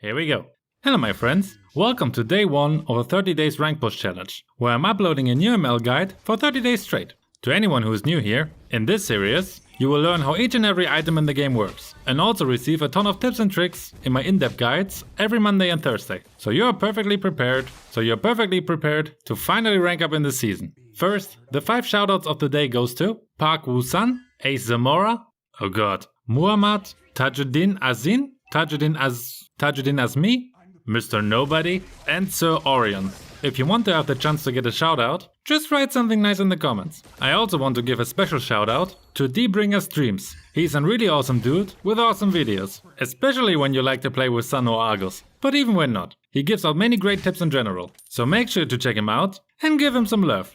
Here we go. Hello my friends, welcome to day 1 of a 30 days rank push challenge, where I'm uploading a new ML guide for 30 days straight. To anyone who is new here, in this series, you will learn how each and every item in the game works, and also receive a ton of tips and tricks in my in-depth guides every Monday and Thursday. So you're perfectly prepared to finally rank up in the season. First, the 5 shoutouts of the day goes to Park Woo-san, Ace Zamora, oh god, Muhammad, Tajuddin Azin, Tajuddin Azmi, Mr. Nobody, and Sir Orion. If you want to have the chance to get a shoutout, just write something nice in the comments. I also want to give a special shoutout to D-Bringer Streams. He's a really awesome dude with awesome videos, especially when you like to play with Sun or Argus, but even when not. He gives out many great tips in general, so make sure to check him out and give him some love.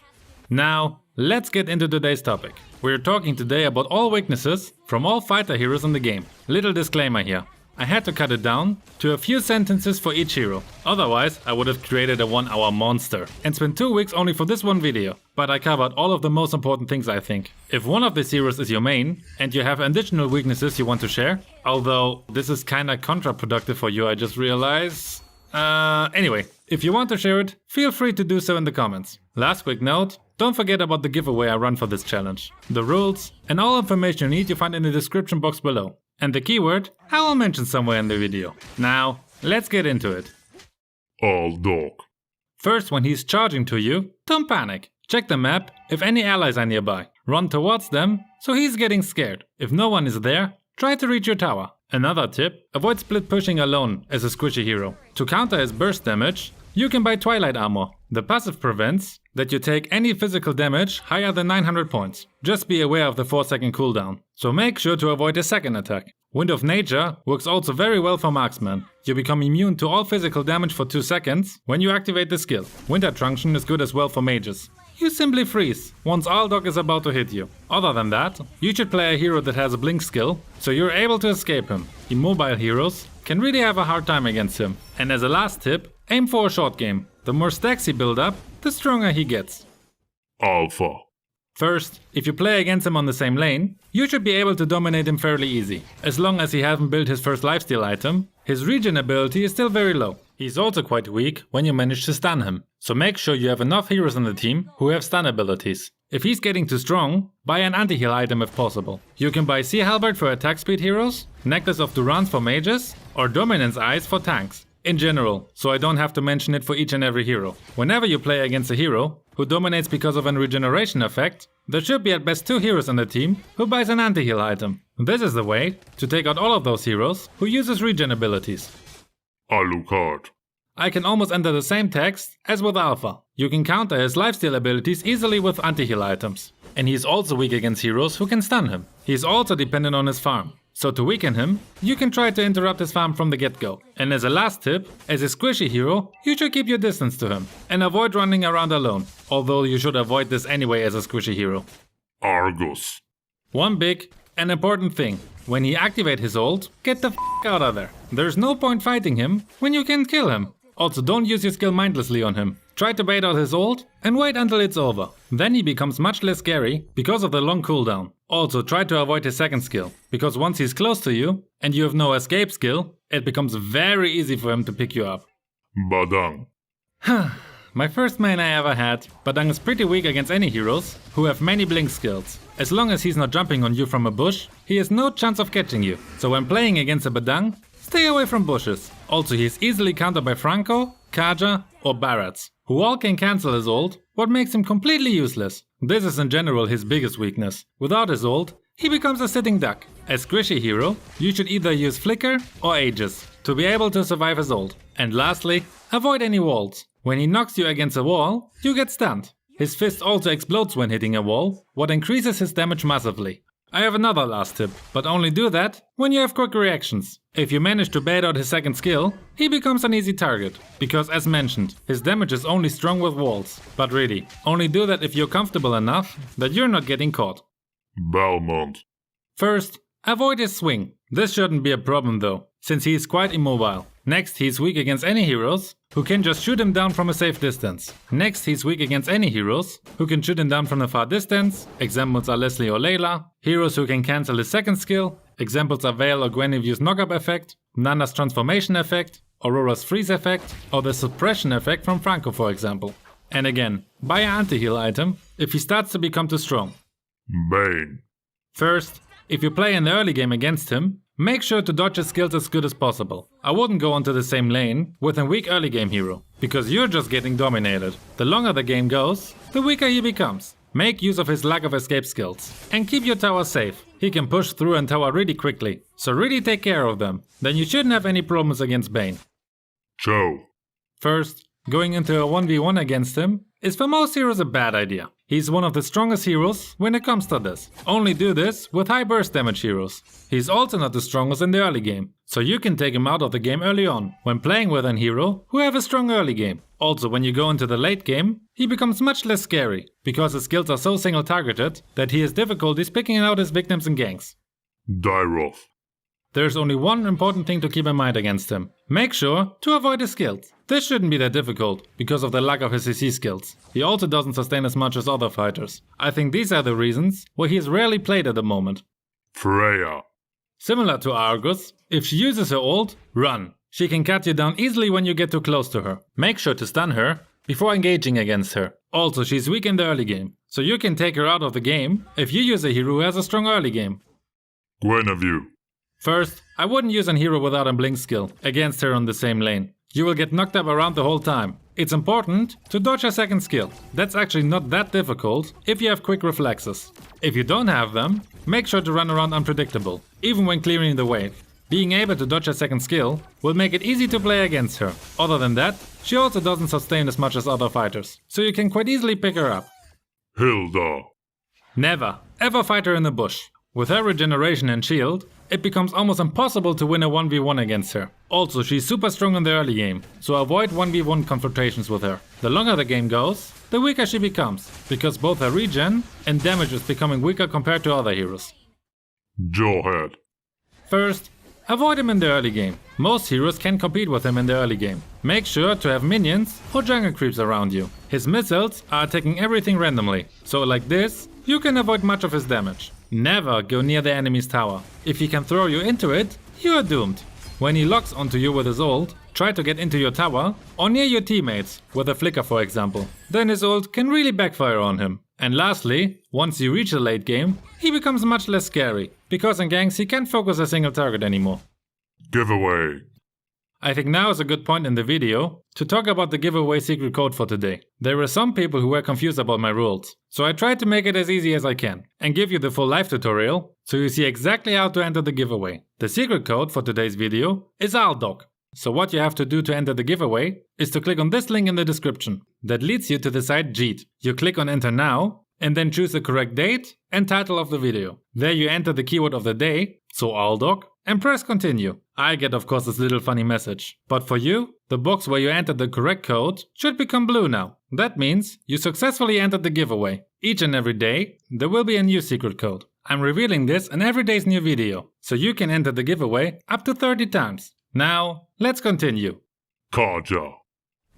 Now, let's get into today's topic. We're talking today about all weaknesses from all fighter heroes in the game. Little disclaimer here. I had to cut it down to a few sentences for each hero, otherwise I would have created a 1-hour monster and spent 2 weeks only for this one video, but I covered all of the most important things I think. If one of these heroes is your main and you have additional weaknesses you want to share, although this is kinda counterproductive for you I just realized. Anyway, if you want to share it, feel free to do so in the comments. Last quick note, don't forget about the giveaway I run for this challenge. The rules and all information you need you find in the description box below. And the keyword I will mention somewhere in the video. Now, let's get into it. All dog. First, when he's charging to you, don't panic. Check the map if any allies are nearby. Run towards them, so he's getting scared. If no one is there, try to reach your tower. Another tip, avoid split pushing alone as a squishy hero. To counter his burst damage, you can buy Twilight Armor. The passive prevents that you take any physical damage higher than 900 points. Just be aware of the 4-second cooldown. So make sure to avoid a second attack. Wind of Nature works also very well for marksmen. You become immune to all physical damage for 2 seconds when you activate the skill. Winter Truncheon is good as well for mages. You simply freeze once Aldog is about to hit you. Other than that, you should play a hero that has a blink skill, so you're able to escape him. Immobile heroes can really have a hard time against him. And as a last tip, aim for a short game. The more stacks he build up, the stronger he gets. Alpha. First, if you play against him on the same lane, you should be able to dominate him fairly easy. As long as he hasn't built his first lifesteal item, his regen ability is still very low. He's also quite weak when you manage to stun him, so make sure you have enough heroes on the team who have stun abilities. If he's getting too strong, buy an anti-heal item if possible. You can buy Sea Halberd for attack speed heroes, Necklace of Durance for mages, or Dominance Eyes for tanks. In general, so I don't have to mention it for each and every hero. Whenever you play against a hero who dominates because of an regeneration effect, there should be at best 2 heroes on the team who buys an anti-heal item. This is the way to take out all of those heroes who uses regen abilities. Alucard. I can almost enter the same text as with Alpha. You can counter his lifesteal abilities easily with anti-heal items. And he's also weak against heroes who can stun him. He's also dependent on his farm. So to weaken him, you can try to interrupt his farm from the get-go. And as a last tip, as a squishy hero, you should keep your distance to him and avoid running around alone, although you should avoid this anyway as a squishy hero. Argus. One big and important thing, when he activates his ult, get the f*** out of there. There's no point fighting him when you can kill him. Also don't use your skill mindlessly on him. Try to bait out his ult and wait until it's over. Then he becomes much less scary because of the long cooldown. Also try to avoid his second skill, because once he's close to you and you have no escape skill, it becomes very easy for him to pick you up. Badang. My first main I ever had, Badang is pretty weak against any heroes who have many blink skills. As long as he's not jumping on you from a bush, he has no chance of catching you. So when playing against a Badang, stay away from bushes. Also he is easily countered by Franco, Kaja or Barretts, who all can cancel his ult, what makes him completely useless. This is in general his biggest weakness. Without his ult, he becomes a sitting duck. As squishy hero, you should either use Flicker or Aegis to be able to survive his ult. And lastly, avoid any walls. When he knocks you against a wall, you get stunned. His fist also explodes when hitting a wall, what increases his damage massively. I have another last tip, but only do that when you have quick reactions. If you manage to bait out his second skill, he becomes an easy target, because as mentioned, his damage is only strong with walls. But really, only do that if you're comfortable enough that you're not getting caught. Belmont. First, avoid his swing. This shouldn't be a problem though, since he is quite immobile. Next, he's weak against any heroes who can just shoot him down from a safe distance. Next, he's weak against any heroes who can shoot him down from a far distance. Examples are Leslie or Layla. Heroes who can cancel his second skill. Examples are Veil or Guinevere's knock-up effect, Nana's transformation effect, Aurora's freeze effect, or the suppression effect from Franco for example. And again, buy an anti-heal item if he starts to become too strong. Bane. First, if you play in the early game against him, make sure to dodge his skills as good as possible. I wouldn't go onto the same lane with a weak early game hero, because you're just getting dominated. The longer the game goes, the weaker he becomes. Make use of his lack of escape skills. And keep your tower safe. He can push through and tower really quickly, so really take care of them. Then you shouldn't have any problems against Bane. Joe. First, going into a 1v1 against him is for most heroes a bad idea. He's one of the strongest heroes when it comes to this. Only do this with high burst damage heroes. He's also not the strongest in the early game, so you can take him out of the game early on, when playing with an hero who have a strong early game. Also, when you go into the late game, he becomes much less scary, because his skills are so single targeted that he has difficulties picking out his victims in ganks. Dyroth. There's only one important thing to keep in mind against him. Make sure to avoid his skills. This shouldn't be that difficult, because of the lack of his CC skills. He also doesn't sustain as much as other fighters. I think these are the reasons why he is rarely played at the moment. Freya. Similar to Argus, if she uses her ult, run. She can cut you down easily when you get too close to her. Make sure to stun her before engaging against her. Also, she's weak in the early game, so you can take her out of the game if you use a hero who has a strong early game. Guinevere. First, I wouldn't use an hero without a blink skill against her on the same lane. You will get knocked up around the whole time. It's important to dodge a second skill. That's actually not that difficult if you have quick reflexes. If you don't have them, make sure to run around unpredictable, even when clearing the wave. Being able to dodge a second skill will make it easy to play against her. Other than that, she also doesn't sustain as much as other fighters, so you can quite easily pick her up. Hilda. Never, ever fight her in the bush. With her regeneration and shield, it becomes almost impossible to win a 1v1 against her. Also, she's super strong in the early game, so avoid 1v1 confrontations with her. The longer the game goes, the weaker she becomes, because both her regen and damage is becoming weaker compared to other heroes. Jawhead. First, avoid him in the early game. Most heroes can compete with him in the early game. Make sure to have minions or jungle creeps around you. His missiles are attacking everything randomly, so like this, you can avoid much of his damage. Never go near the enemy's tower. If he can throw you into it, you are doomed. When he locks onto you with his ult, try to get into your tower or near your teammates, with a flicker for example. Then his ult can really backfire on him. And lastly, once you reach the late game, he becomes much less scary, because in ganks he can't focus a single target anymore. Giveaway. I think now is a good point in the video to talk about the giveaway secret code for today. There were some people who were confused about my rules, so I tried to make it as easy as I can and give you the full live tutorial so you see exactly how to enter the giveaway. The secret code for today's video is ALDOC. So what you have to do to enter the giveaway is to click on this link in the description. That leads you to the site Jeet. You click on enter now and then choose the correct date and title of the video. There you enter the keyword of the day, so ALDOC, and press continue. I get of course this little funny message. But for you, the box where you entered the correct code should become blue now. That means you successfully entered the giveaway. Each and every day, there will be a new secret code. I'm revealing this in every day's new video, so you can enter the giveaway up to 30 times. Now, let's continue. Kaja.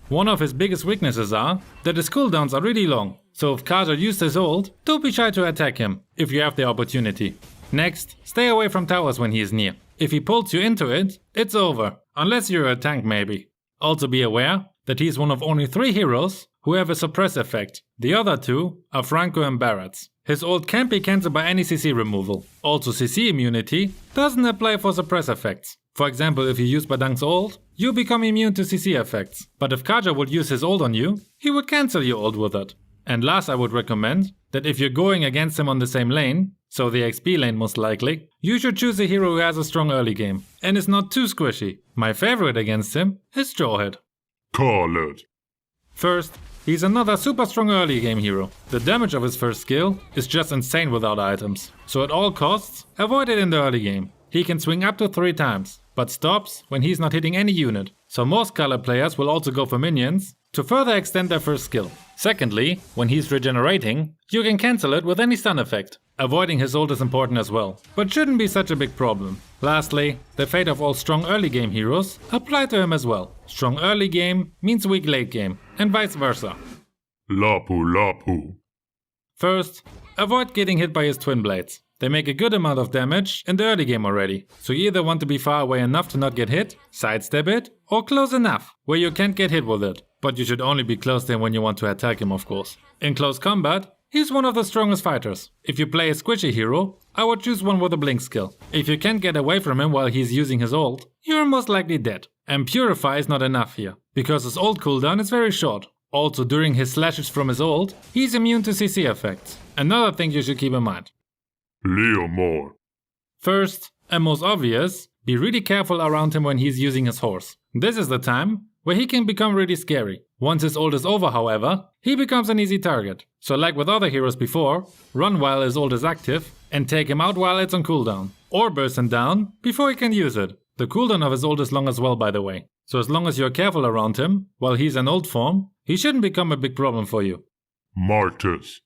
One of his biggest weaknesses are that his cooldowns are really long, so if Kaja used his ult, don't be shy to attack him if you have the opportunity. Next, stay away from towers when he is near. If he pulls you into it, it's over, unless you're a tank maybe. Also be aware that he is one of only 3 heroes who have a suppress effect. The other 2 are Franco and Barrett's. His ult can't be cancelled by any CC removal. Also CC immunity doesn't apply for suppress effects. For example, if you use Badang's ult, you become immune to CC effects. But if Kaja would use his ult on you, he would cancel your ult with it. And last, I would recommend that if you're going against him on the same lane, so the XP lane most likely, you should choose a hero who has a strong early game and is not too squishy. My favorite against him is Jawhead. Khaled. First, he's another super strong early game hero. The damage of his first skill is just insane without items, so at all costs, avoid it in the early game. He can swing up to 3 times, but stops when he's not hitting any unit. So most Khaled players will also go for minions to further extend their first skill. Secondly, when he's regenerating, you can cancel it with any stun effect. Avoiding his ult is important as well, but shouldn't be such a big problem. Lastly, the fate of all strong early game heroes apply to him as well. Strong early game means weak late game, and vice versa. Lapu Lapu. First, avoid getting hit by his twin blades. They make a good amount of damage in the early game already, so you either want to be far away enough to not get hit, sidestep it, or close enough, where you can't get hit with it. But you should only be close to him when you want to attack him, of course. In close combat, he's one of the strongest fighters. If you play a squishy hero, I would choose one with a blink skill. If you can't get away from him while he's using his ult, you're most likely dead. And Purify is not enough here, because his ult cooldown is very short. Also, during his slashes from his ult, he's immune to CC effects. Another thing you should keep in mind. Leomore. First, and most obvious, be really careful around him when he's using his horse. This is the time where he can become really scary. Once his ult is over, however, he becomes an easy target. So like with other heroes before, run while his ult is active and take him out while it's on cooldown. Or burst him down before he can use it. The cooldown of his ult is long as well, by the way. So as long as you're careful around him while he's in ult form, he shouldn't become a big problem for you. Martis.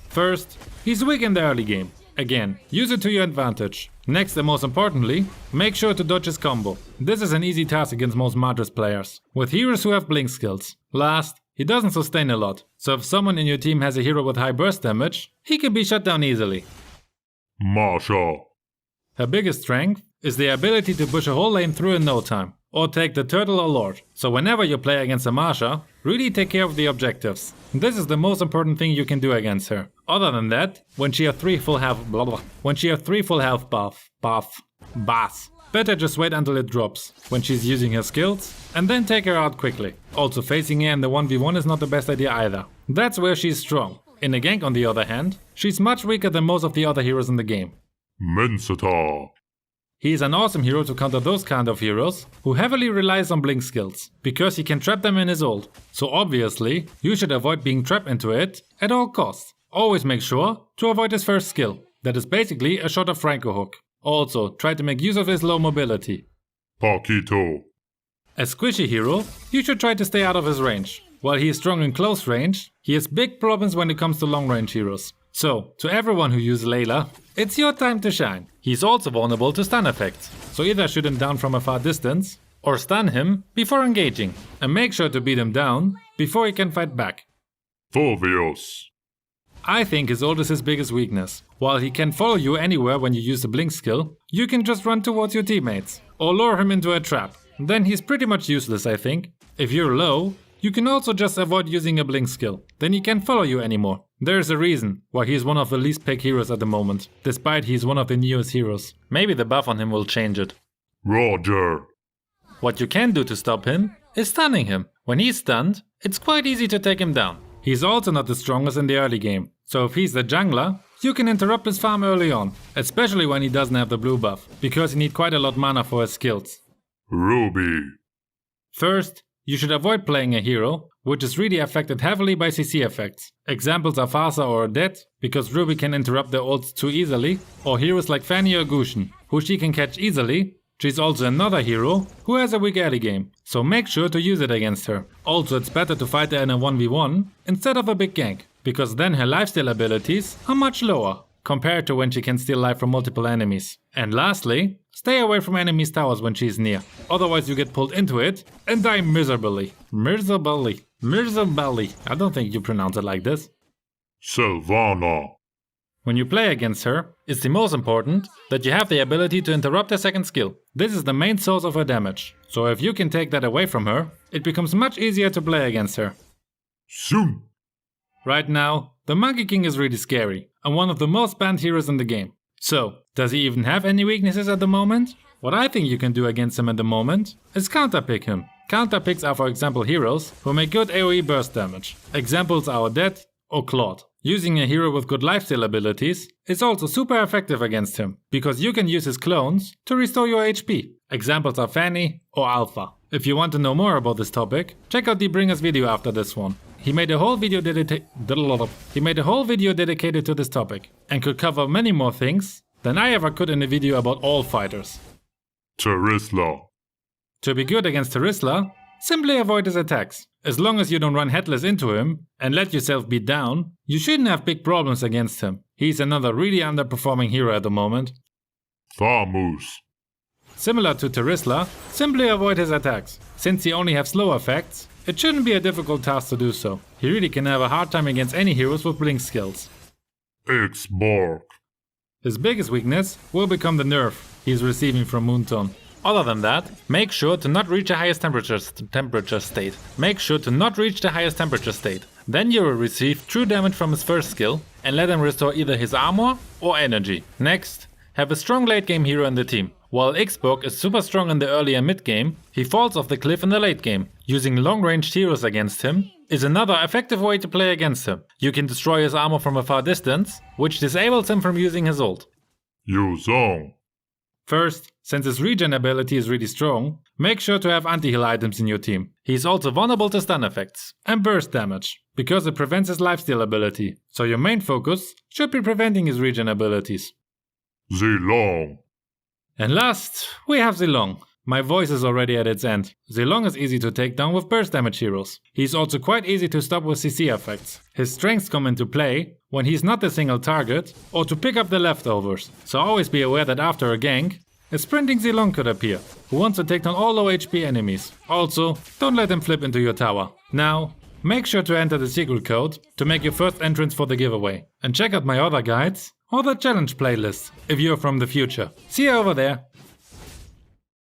First, he's weak in the early game. Again, use it to your advantage. Next and most importantly, make sure to dodge his combo. This is an easy task against most Martis players, with heroes who have blink skills. Last, he doesn't sustain a lot, so if someone in your team has a hero with high burst damage, he can be shut down easily. Masha. Her biggest strength is the ability to push a whole lane through in no time, or take the turtle or lord. So whenever you play against a Masha, really take care of the objectives. This is the most important thing you can do against her. Other than that, when she has 3 full health buffs, better just wait until it drops, when she's using her skills, and then take her out quickly. Also facing her in the 1v1 is not the best idea either. That's where she's strong. In a gank on the other hand, she's much weaker than most of the other heroes in the game. Mensatar. He is an awesome hero to counter those kind of heroes who heavily relies on blink skills, because he can trap them in his ult. So obviously, you should avoid being trapped into it at all costs. Always make sure to avoid his first skill, that is basically a shot of Franco hook. Also, try to make use of his low mobility. Paquito. As squishy hero, you should try to stay out of his range. While he is strong in close range, he has big problems when it comes to long range heroes. So, to everyone who uses Layla, it's your time to shine. He's also vulnerable to stun effects, so either shoot him down from a far distance, or stun him before engaging, and make sure to beat him down before he can fight back. Fulvius. I think his ult is his biggest weakness. While he can follow you anywhere when you use the blink skill, you can just run towards your teammates, or lure him into a trap. Then he's pretty much useless, I think. If you're low, you can also just avoid using a blink skill, then he can't follow you anymore. There's a reason why he's one of the least picked heroes at the moment, despite he's one of the newest heroes. Maybe the buff on him will change it. Roger. What you can do to stop him is stunning him. When he's stunned, it's quite easy to take him down. He's also not the strongest in the early game, so if he's the jungler, you can interrupt his farm early on, especially when he doesn't have the blue buff, because he needs quite a lot mana for his skills. Ruby. First, you should avoid playing a hero which is really affected heavily by CC effects. Examples are Farsa or Dead, because Ruby can interrupt their ults too easily, or heroes like Fanny or Gusion, who she can catch easily. She's also another hero who has a weak early game, so make sure to use it against her. Also, it's better to fight her in a 1v1 instead of a big gank, because then her lifesteal abilities are much lower, compared to when she can steal life from multiple enemies. And lastly, stay away from enemies' towers when she's near, otherwise you get pulled into it and die miserably. Miserably. I don't think you pronounce it like this. Sylvana. When you play against her, it's the most important that you have the ability to interrupt her second skill. This is the main source of her damage, so if you can take that away from her, it becomes much easier to play against her. Soon. Right now, the Monkey King is really scary, and one of the most banned heroes in the game. So, does he even have any weaknesses at the moment? What I think you can do against him at the moment is counterpick him. Counterpicks are for example heroes who make good AoE burst damage. Examples are Dead or Claude. Using a hero with good lifesteal abilities is also super effective against him, because you can use his clones to restore your HP. Examples are Fanny or Alpha. If you want to know more about this topic, check out Dbringer's video after this one. He made a whole video dedicated to this topic, and could cover many more things than I ever could in a video about all fighters. Terisla. To be good against Terisla, simply avoid his attacks. As long as you don't run headless into him and let yourself beat down, you shouldn't have big problems against him. He's another really underperforming hero at the moment. Thamus. Similar to Terisla, simply avoid his attacks. Since he only has slow effects, it shouldn't be a difficult task to do so. He really can have a hard time against any heroes with blink skills. X-Borg. His biggest weakness will become the nerf he's receiving from Moonstone. Other than that, make sure to not reach the highest temperature state. Make sure to not reach the highest temperature state. Then you will receive true damage from his first skill and let him restore either his armor or energy. Next, have a strong late game hero in the team. While Xborg is super strong in the early and mid game, he falls off the cliff in the late game. Using long ranged heroes against him is another effective way to play against him. You can destroy his armor from a far distance, which disables him from using his ult. Yu Zhong. First, since his regen ability is really strong, make sure to have anti-heal items in your team. He's also vulnerable to stun effects and burst damage, because it prevents his lifesteal ability, so your main focus should be preventing his regen abilities. Zilong. And last, we have Zilong. My voice is already at its end. Zilong is easy to take down with burst damage heroes. He's also quite easy to stop with CC effects. His strengths come into play when he's not the single target or to pick up the leftovers. So always be aware that after a gank, a sprinting Zilong could appear, who wants to take down all low HP enemies. Also, don't let him flip into your tower. Now, make sure to enter the secret code to make your first entrance for the giveaway. And check out my other guides or the challenge playlist if you're from the future. See you over there.